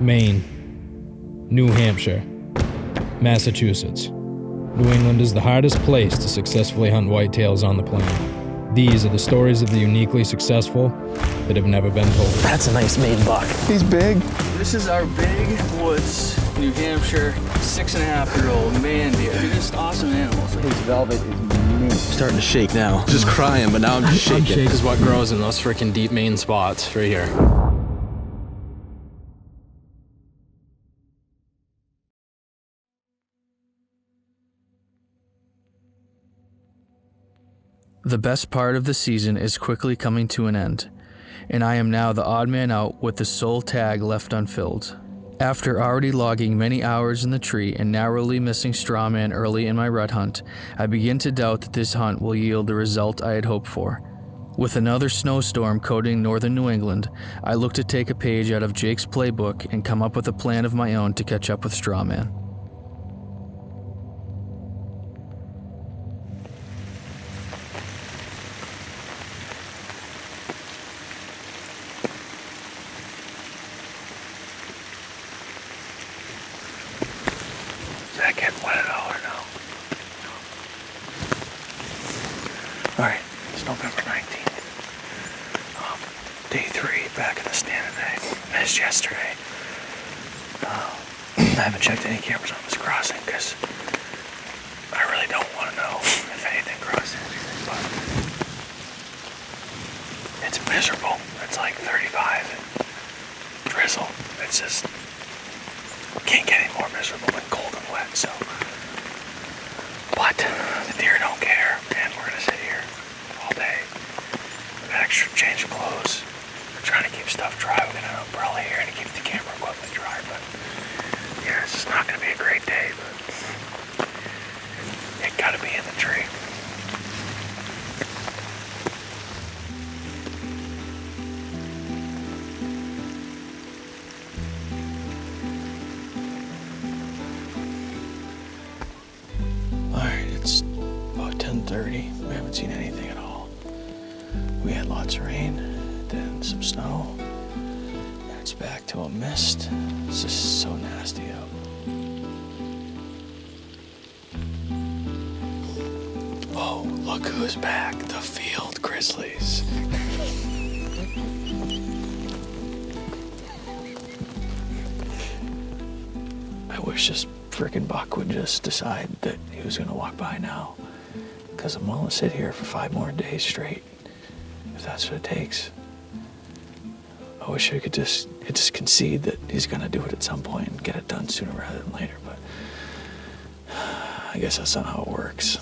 Maine, New Hampshire, Massachusetts. New England is the hardest place to successfully hunt whitetails on the planet. These are the stories of the uniquely successful that have never been told. That's a nice maiden buck. He's big. This is our big woods, New Hampshire, 6.5-year-old man deer. They're just awesome animals. His velvet is mint. Starting to shake now. Just crying, but now I'm just shaking. This is what grows in those freaking deep Maine spots right here. The best part of the season is quickly coming to an end, and I am now the odd man out with the sole tag left unfilled. After already logging many hours in the tree and narrowly missing Strawman early in my rut hunt, I begin to doubt that this hunt will yield the result I had hoped for. With another snowstorm coating northern New England, I look to take a page out of Jake's playbook and come up with a plan of my own to catch up with Strawman. Is that getting wet at all or no? All right, it's November 19th. Day 3, back in the stand today. Missed yesterday. I haven't checked any cameras on this crossing because I really don't want to know if anything crosses anything, but it's miserable. It's like 35 and drizzle. It's just, can't get any more miserable than cold and wet, so. But the deer don't care, and we're gonna sit here all day. We've got extra change of clothes. We're trying to keep stuff dry. We got an umbrella here to keep the camera equipment dry, but yeah, this is not gonna be a great day, but it gotta be in the tree. Alright, it's about 10:30. We haven't seen anything at all. We had lots of rain, then some snow, and it's back to a mist. It's just so nasty out. Oh, look who's back, the field grizzlies. I wish this frickin' buck would just decide that he was gonna walk by now, because I'm willing to sit here for 5 more days straight, if that's what it takes. I wish I could just concede that he's gonna do it at some point and get it done sooner rather than later, but I guess that's not how it works.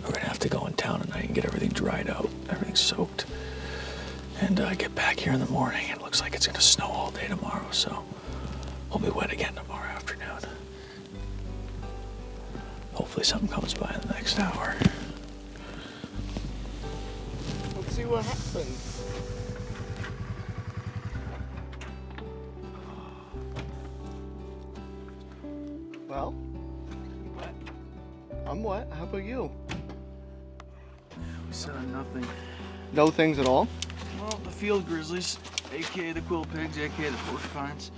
We're gonna have to go in town tonight and get everything dried out, everything soaked, and get back here in the morning. It looks like it's gonna snow all day tomorrow, so we'll be wet again tomorrow afternoon. Hopefully something comes by in the next hour. Let's see what happens. Well, I'm wet. How about you? We said nothing. No things at all? Well, the field grizzlies, aka the quill pigs, aka the porcupines,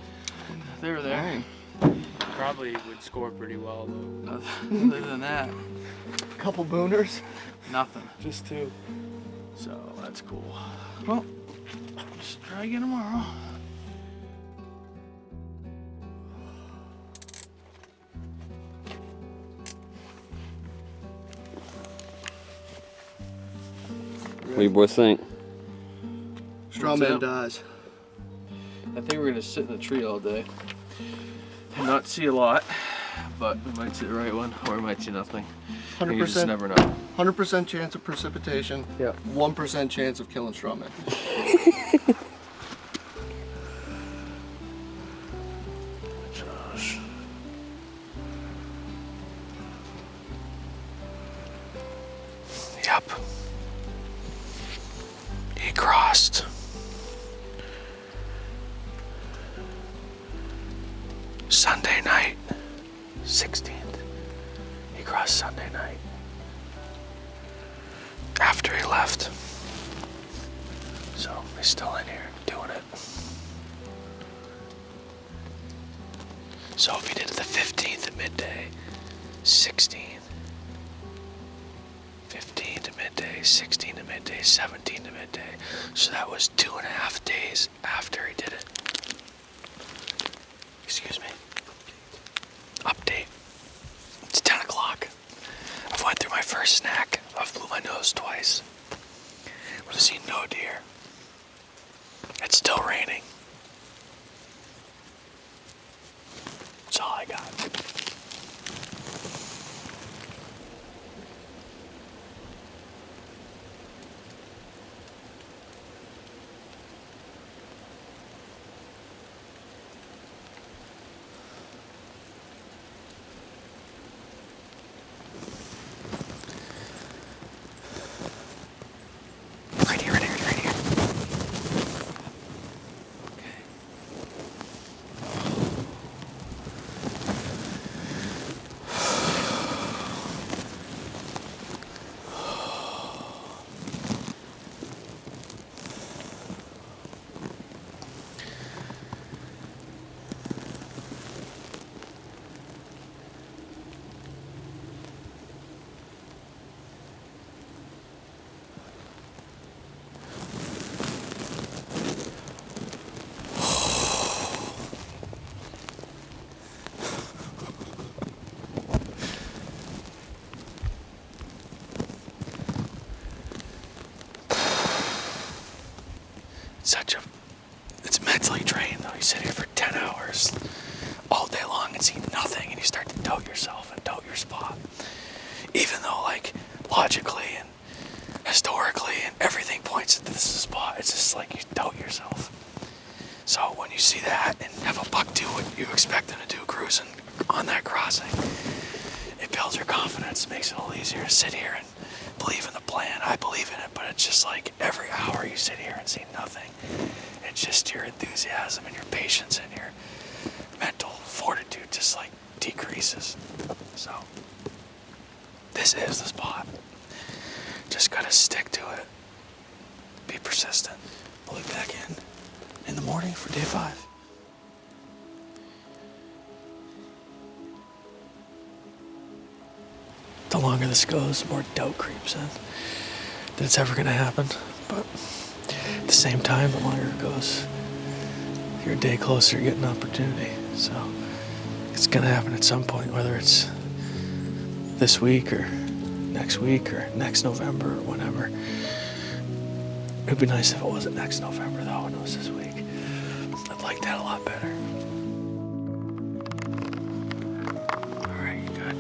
they were there. Dang. Probably would score pretty well, though. Other than that, Couple booners? nothing. Just 2. So that's cool. Well, just try again tomorrow. What do you boys think? Strawman dies. I think we're gonna sit in the tree all day and not see a lot, but we might see the right one or we might see nothing. You just 100%. never know. 100% chance of precipitation. Yeah. 1% chance of killing Strawman. Josh. Yep. He crossed. Sunday night, 16th. He crossed Sunday night. After he left. So he's still in here doing it. So if he did it the 15th at midday, 16th, 15 to midday, 16 to midday, 17 to midday. So that was 2.5 days after he did it. Excuse me. Update. It's 10 o'clock. I've went through my first snack. I've blew my nose twice. We've seen no deer. It's still raining. That's all I got. Right here. Okay. It's mentally draining though. You sit here for 10 hours all day long and see nothing, and you start to doubt yourself and doubt your spot. Even though, like, logically and historically and everything points to this spot, it's just like you doubt yourself. So when you see that and have a buck do what you expect them to do, cruising on that crossing, it builds your confidence, makes it a little easier to sit here and believe in the plan. I believe in it, but it's just like every hour you sit here and see nothing. It's just your enthusiasm and your patience and your mental fortitude just like decreases. So this is the spot. Just gotta stick to it. Be persistent. Pull it back in the morning for day 5. The longer this goes, the more doubt creeps in that it's ever gonna happen. But at the same time, the longer it goes, you're a day closer to getting an opportunity. So it's gonna happen at some point, whether it's this week or next November or whenever. It'd be nice if it wasn't next November though, and it was this week. I'd like that a lot better. All right, you good?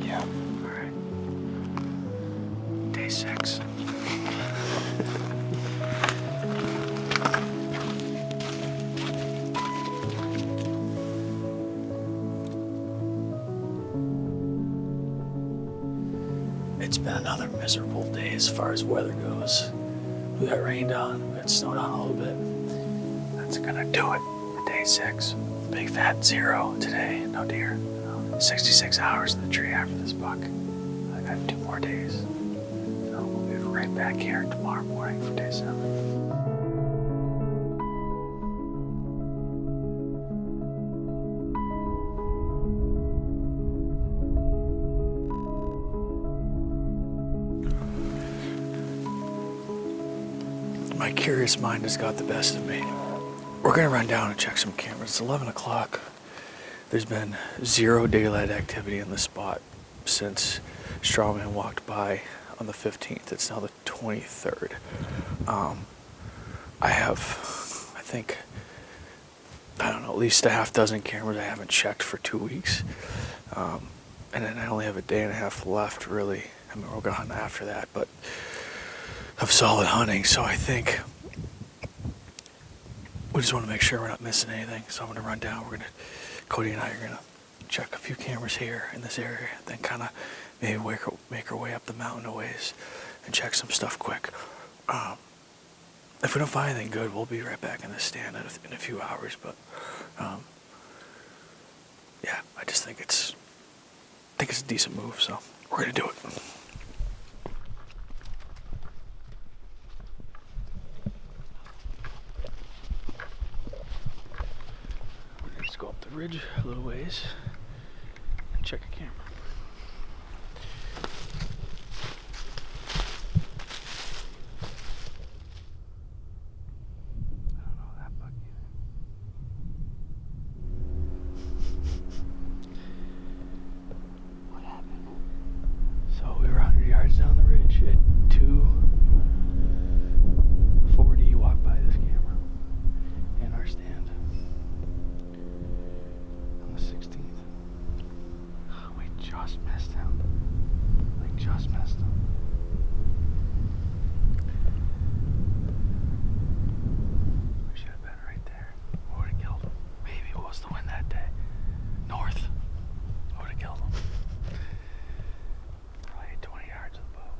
Yeah. All right. Day 6. It's been another miserable day as far as weather goes. We got rained on, we got snowed on a little bit. That's gonna do it for day 6. Big fat 0 today, no deer. 66 hours in the tree after this buck. I got 2 more days. So we'll be right back here tomorrow morning for day 7. My curious mind has got the best of me. We're gonna run down and check some cameras. It's 11 o'clock. There's been 0 daylight activity in the spot since Strawman walked by on the 15th. It's now the 23rd. I have, I think, I don't know, at least a half dozen cameras I haven't checked for 2 weeks. And then I only have a day and a half left, really. I mean, we're gonna hunt after that, but of solid hunting, so I think we just want to make sure we're not missing anything. So I'm going to run down. Cody and I are going to check a few cameras here in this area, then kind of maybe make our way up the mountain a ways and check some stuff quick. If we don't find anything good, we'll be right back in the stand in a few hours. But yeah, I just think it's a decent move, so we're going to do it. Go up the ridge a little ways and check a camera. I don't know that buck either. What happened? So we were 100 yards down the ridge at 2:40. You walk by this camera in our stand on the 16th. We just missed him. Like, just missed him. We should have been right there. We would have killed him. Maybe what was the wind that day? North. We would have killed him. Probably 20 yards of the bow.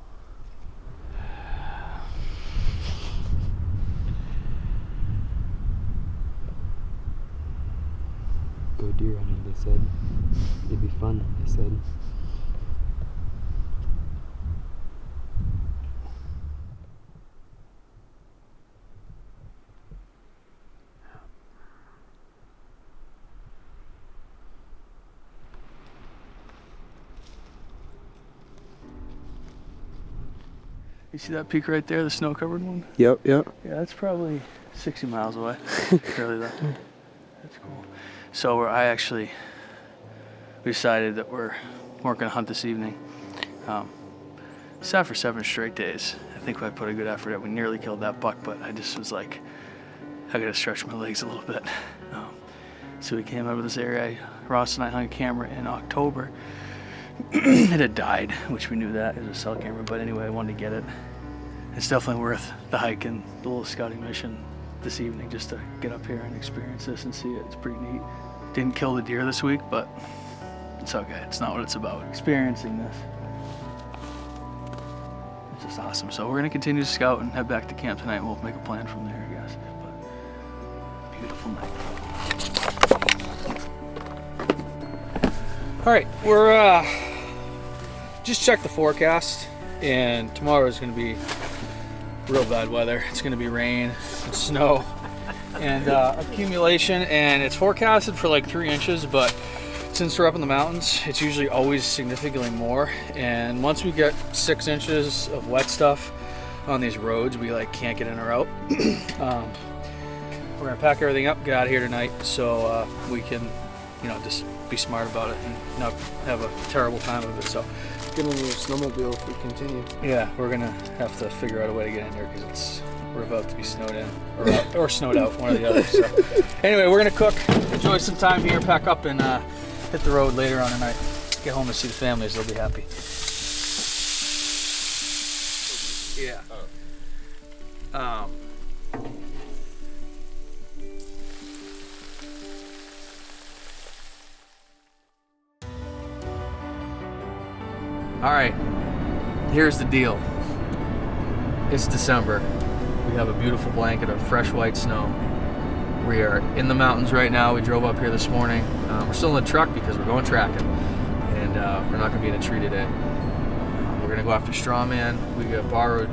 Go deer hunting, they said. It'd be fun, they said. You see that peak right there, the snow-covered one? Yep. Yeah, that's probably 60 miles away. Barely that. That's cool. So we decided that we weren't gonna hunt this evening. Sat for 7 straight days. I think I put a good effort at. We nearly killed that buck, but I just was like, I gotta stretch my legs a little bit. So we came out of this area. Ross and I hung a camera in October. It had died, which we knew that. It was a cell camera, but anyway, I wanted to get it. It's definitely worth the hike and the little scouting mission this evening just to get up here and experience this and see it. It's pretty neat. Didn't kill the deer this week, but it's okay. It's not what it's about. Experiencing this. It's just awesome. So we're gonna continue to scout and head back to camp tonight. We'll make a plan from there, I guess. But beautiful night. All right, we're just checked the forecast, and tomorrow is going to be real bad weather. It's going to be rain and snow and accumulation, and it's forecasted for like 3 inches, but since we're up in the mountains, it's usually always significantly more. And once we get 6 inches of wet stuff on these roads, we like can't get in or out. We're gonna pack everything up, get out of here tonight, so we can, just be smart about it and not have a terrible time of it. So Get on your snowmobile if we continue. yeah, we're gonna have to figure out a way to get in there because we're about to be snowed in or snowed out, one or the other. So anyway, we're gonna cook, enjoy some time here, pack up, and hit the road later on tonight. Get home and see the families; they'll be happy. Yeah. All right, here's the deal. It's December. We have a beautiful blanket of fresh white snow. We are in the mountains right now. We drove up here this morning. We're still in the truck because we're going tracking, and we're not gonna be in a tree today. We're gonna go after Strawman. We got borrowed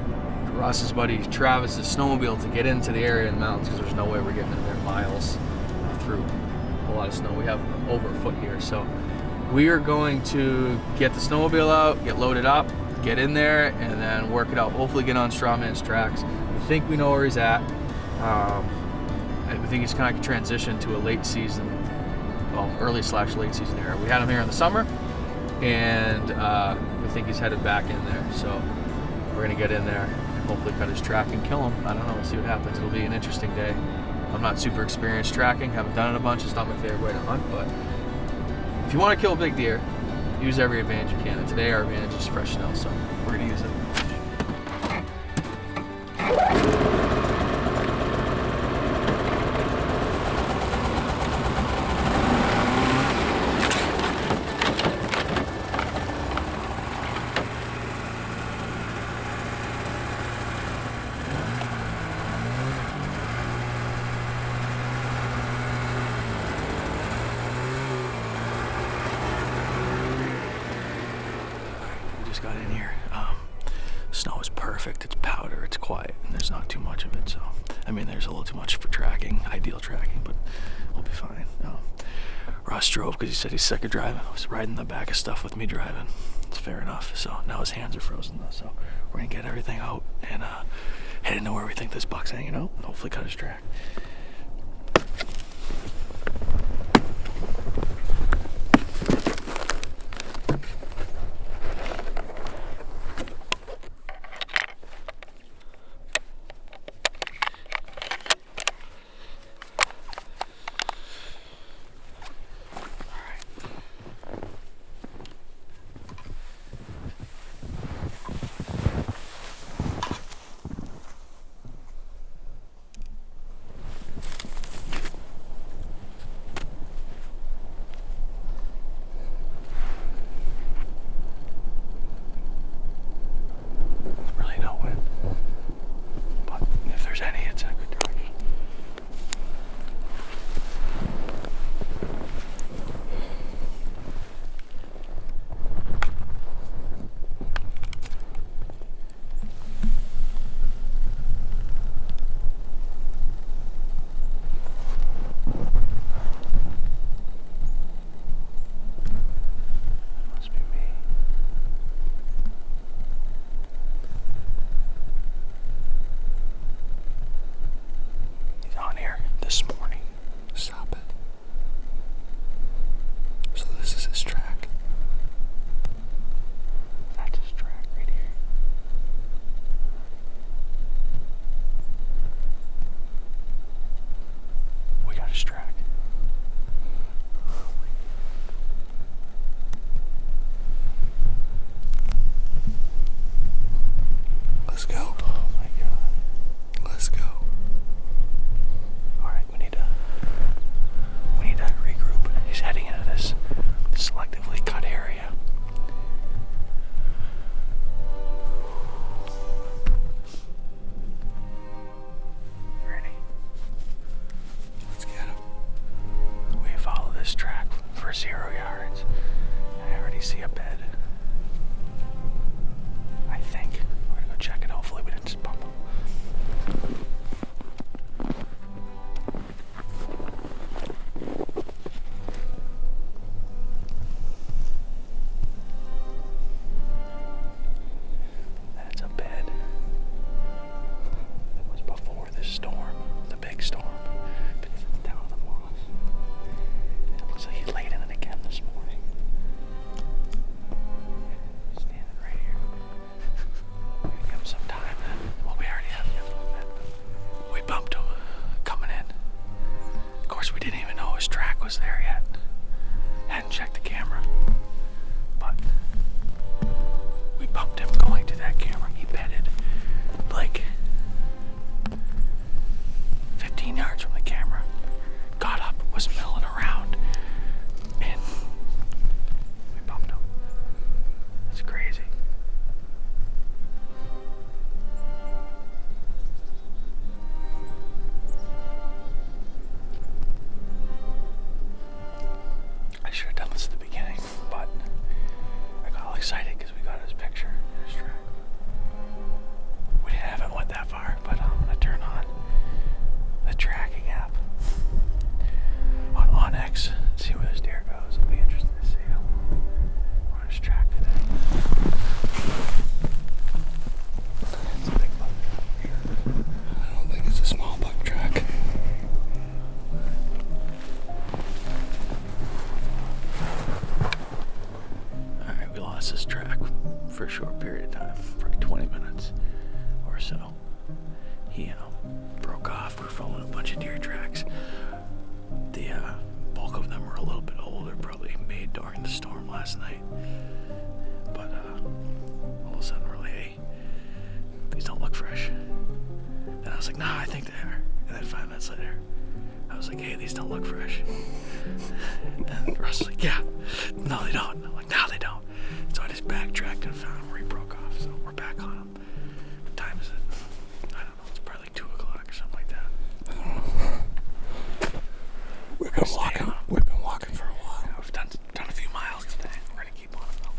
Ross's buddy Travis's snowmobile to get into the area in the mountains because there's no way we're getting in there miles through a lot of snow. We have over a foot here, so we are going to get the snowmobile out, get loaded up, get in there, and then work it out. Hopefully get on Strawman's tracks. We think we know where he's at. I think he's kind of transitioned to a late season, well, early/late season era. We had him here in the summer, and we think he's headed back in there. So we're gonna get in there and hopefully cut his track and kill him. I don't know, we'll see what happens. It'll be an interesting day. I'm not super experienced tracking, haven't done it a bunch. It's not my favorite way to hunt, but if you want to kill a big deer, use every advantage you can. And today our advantage is fresh snow, so we're gonna use it. Got in here. Snow is perfect. It's powder, it's quiet, and there's not too much of it. So, I mean, there's a little too much for tracking, ideal tracking, but we'll be fine. Ross drove because he said he's sick of driving. I was riding the back of stuff with me driving. It's fair enough. So now his hands are frozen though. So we're gonna get everything out and head into where we think this buck's hanging out. And hopefully cut his track. For a short period of time, probably 20 minutes or so. He broke off. We're following a bunch of deer tracks. The bulk of them were a little bit older, probably made during the storm last night. But all of a sudden we're like, hey, these don't look fresh. And I was like, nah, I think they are. And then 5 minutes later, I was like, hey, these don't look fresh. And Russ was like, yeah, no, they don't. I'm like, no, they don't. So I just backtracked and found him where he broke off. So we're back on him. What time is it? I don't know. It's probably like 2 o'clock or something like that. We've been walking for a while. Yeah, we've done a few miles today. We're gonna keep on it though.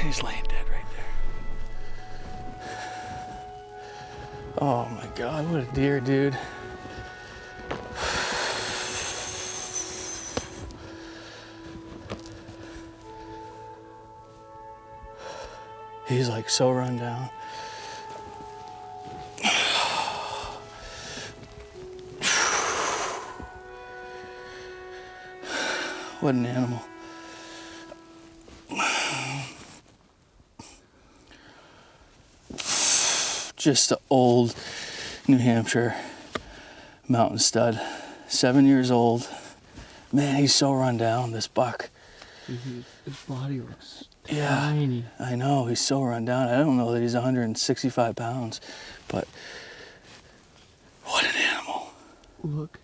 He's laying dead right there. Oh my God, what a deer, dude. He's like so run down. What an animal. Just an old New Hampshire mountain stud. 7 years old. Man, he's so run down, this buck. His body looks Yeah, tiny. I know, he's so run down. I don't know that he's 165 pounds, but what an animal. Look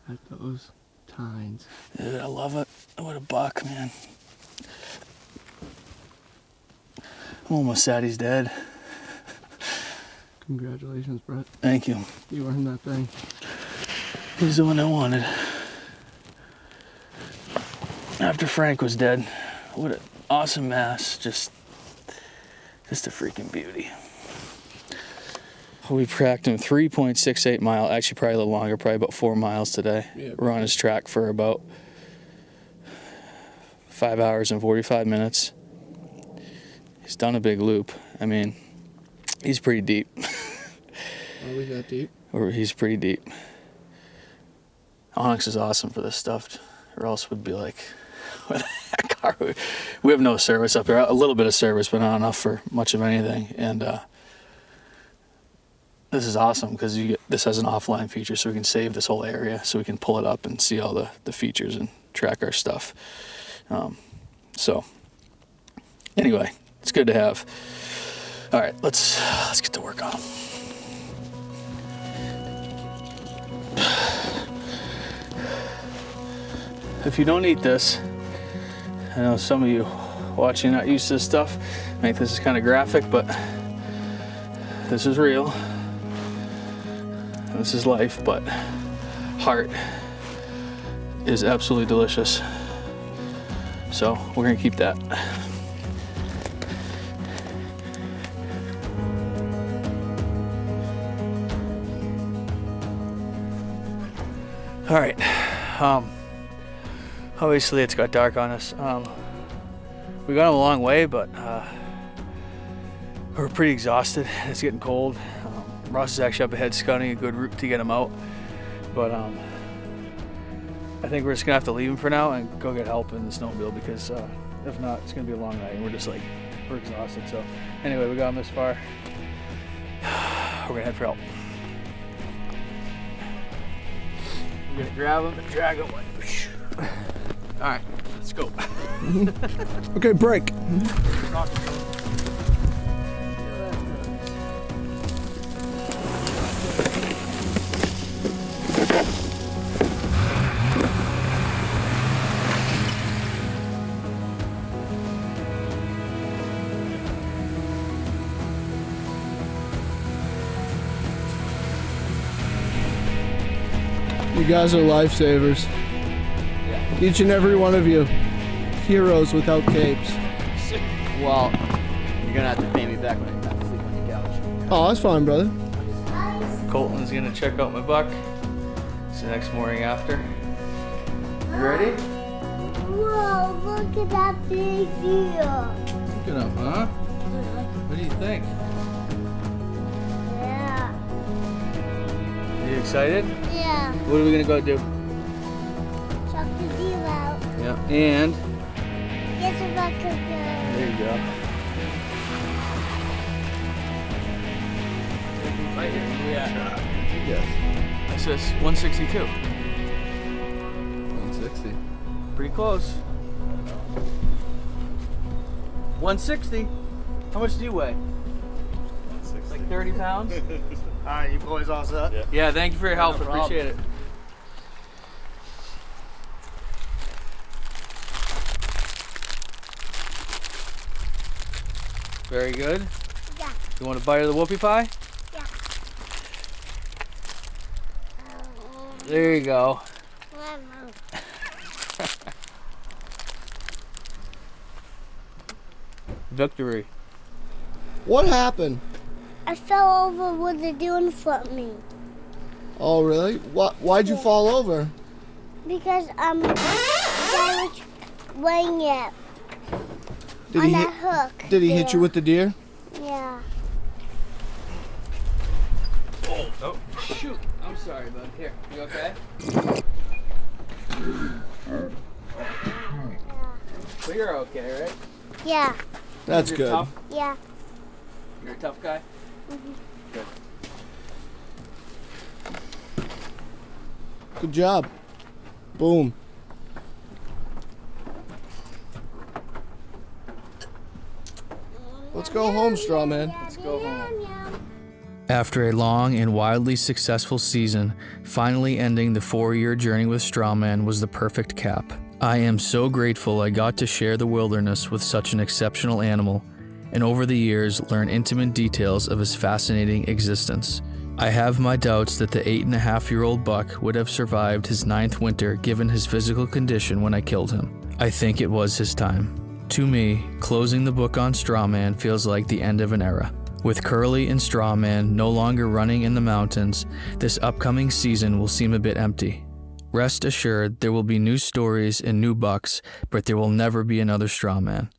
at those tines. Dude, I love it. What a buck, man. I'm almost sad he's dead. Congratulations, Brett. Thank you. You earned that thing. He's the one I wanted. After Frank was dead, what an awesome mass. Just a freaking beauty. We tracked him 3.68 mile, actually probably a little longer, probably about 4 miles today. Yeah. We're on his track for about 5 hours and 45 minutes. He's done a big loop. I mean, he's pretty deep. Are we that deep? Or he's pretty deep. Onyx is awesome for this stuff, or else we'd be like, what the heck are we? We have no service up here. A little bit of service, but not enough for much of anything. And this is awesome because this has an offline feature, so we can save this whole area, so we can pull it up and see all the features and track our stuff. So anyway, it's good to have. All right, let's get to work on them. If you don't eat this, I know some of you watching not used to this stuff, make this is kind of graphic, but this is real. This is life, but heart is absolutely delicious. So we're gonna keep that. All right. Obviously it's got dark on us. We got a long way, but we're pretty exhausted. It's getting cold. Ross is actually up ahead scouting a good route to get him out. But I think we're just gonna have to leave him for now and go get help in the snowmobile, because if not, it's gonna be a long night and we're exhausted. So anyway, we got him this far. We're gonna head for help. We're gonna grab him and drag him. All right, let's go. Okay, break. You guys are lifesavers. Each and every one of you, heroes without capes. Well, you're gonna have to pay me back when I have to sleep on your couch. Oh, that's fine, brother. Colton's gonna check out my buck. It's the next morning after. You ready? Whoa, look at that big deer. Look at him, huh? What do you think? Yeah. Are you excited? Yeah. What are we gonna go do? Chuck the deer out. Yeah, and Guess if I could go. there you go. Right here. Where we at? Yes. It says 162. 160. Pretty close. 160. How much do you weigh? 160. Like 30 pounds? Alright, you boys all set? Yeah. Yeah, thank you for your help. No problem. Appreciate it. Very good. Yeah. You want a bite of the whoopie pie? Yeah. There you go. Victory. What happened? I fell over with the deer in front of me. Oh, really? Why'd you fall over? Because the guy was weighing it on that hook. Did he hit you with the deer? Yeah. Oh, shoot. I'm sorry, bud. Here, you okay? But you're okay, right? Yeah. That's You're good. tough? Yeah. You're a tough guy? Good. Good job. Boom. Let's go home, Strawman. Let's go home. After a long and wildly successful season, finally ending the 4-year journey with Strawman was the perfect cap. I am so grateful I got to share the wilderness with such an exceptional animal, and over the years learn intimate details of his fascinating existence. I have my doubts that the 8.5-year-old buck would have survived his 9th winter given his physical condition when I killed him. I think it was his time. To me, closing the book on Strawman feels like the end of an era. With Curly and Strawman no longer running in the mountains, this upcoming season will seem a bit empty. Rest assured, there will be new stories and new bucks, but there will never be another Strawman.